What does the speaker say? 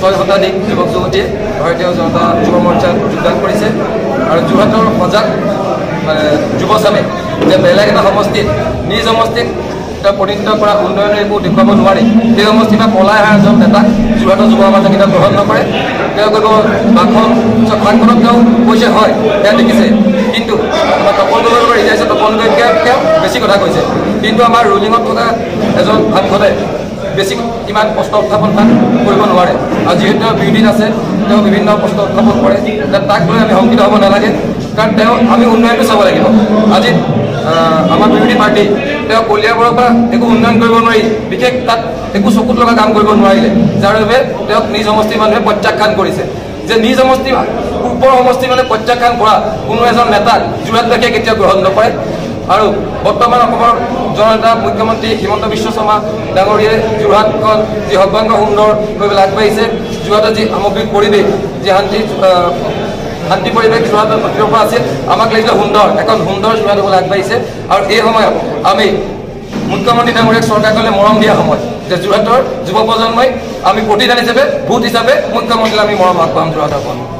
6 শতাধিক যুৱক যুৱতীয়ে ভাৰতীয় জনতা যুৱ মৰ্চাত যোগদান কৰিছে আৰু যোৰহাটৰ সজাগ যুৱচামে যে বেলেগ এটা সমষ্টিত নিজ সমষ্টিত প্ৰতিনিধিত্ব কৰা উন্নয়নৰ একো দেখুৱাব নোৱাৰি সেই সমষ্টিৰ পৰা পলাই অহা এজন নেতাক যোৰহাটৰ যুৱ সমাজে কেতিয়াও গ্ৰহণ নকৰে তেওঁ কৰিব বাকখনত তেওঁ কৈছে হয় তেওঁ দেখিছে কিন্তু তপন গগৈৰ ৰিজাইছে তপন গগৈতকৈ বেছি কথা কৈছে কিন্তু আমাৰ ৰুলিঙত থকা এজন সাংসদে বেছি ইমান প্ৰশ্ন উত্থাপন কৰিব নোৱাৰে আৰু যিহেতু তেওঁ বিৰোধীত আছে তেওঁ বিভিন্ন প্ৰশ্ন উত্থাপন কৰে তাক লৈ আমি শংকিত হ'ব নালাগে কাৰণ তেওঁ আমি উন্নয়নটো চাব লাগিব আজি আমাৰ বিৰোধী পাৰ্টি তেওঁ কলিয়াবৰৰ পৰা একো উন্নয়ন কৰিব নোৱাৰি বিশেষ তাত একো চকুত লগা কাম কৰিব নোৱাৰিলে যাৰ বাবে তেওঁক নিজ সমষ্টিৰ মানুহে প্ৰত্যাখ্যান কৰিছে যে নিজ সমষ্টি ওপৰ সমষ্টি মানে প্ৰত্যাখ্যান কৰা কোনো এজন নেতাক যোৰহাটবাসীয়ে কেতিয়াও গ্ৰহণ নকৰে আৰু বৰ্তমান অসমৰ জননেতা মুখ্যমন্ত্ৰী হিমন্ত বিশ্ব শৰ্মা ডাঙৰীয়াই যোৰহাটখন যি সৰ্বাংগ সুন্দৰ হৈ পেলাই আগবাঢ়িছে যোৰহাটৰ যি সামগ্ৰিক পৰিৱেশ যি শান্তি পৰিৱেশ যোৰহাটৰ প্ৰতিৰূপ আছিল আমাক লাগিলে সুন্দৰ এখন সুন্দৰ যোৰহাট হ'বলৈ আগবাঢ়িছে আৰু এই সময়ত আমি মুখ্যমন্ত্ৰী ডাঙৰীয়াক চৰকাৰখনে মৰম দিয়া সময় যে যোৰহাটৰ যুৱ প্ৰজন্মই আমি প্ৰতিদান হিচাপে ভোট হিচাপে মুখ্যমন্ত্ৰীলৈ আমি মৰম আগবঢ়াম যোৰহাটৰ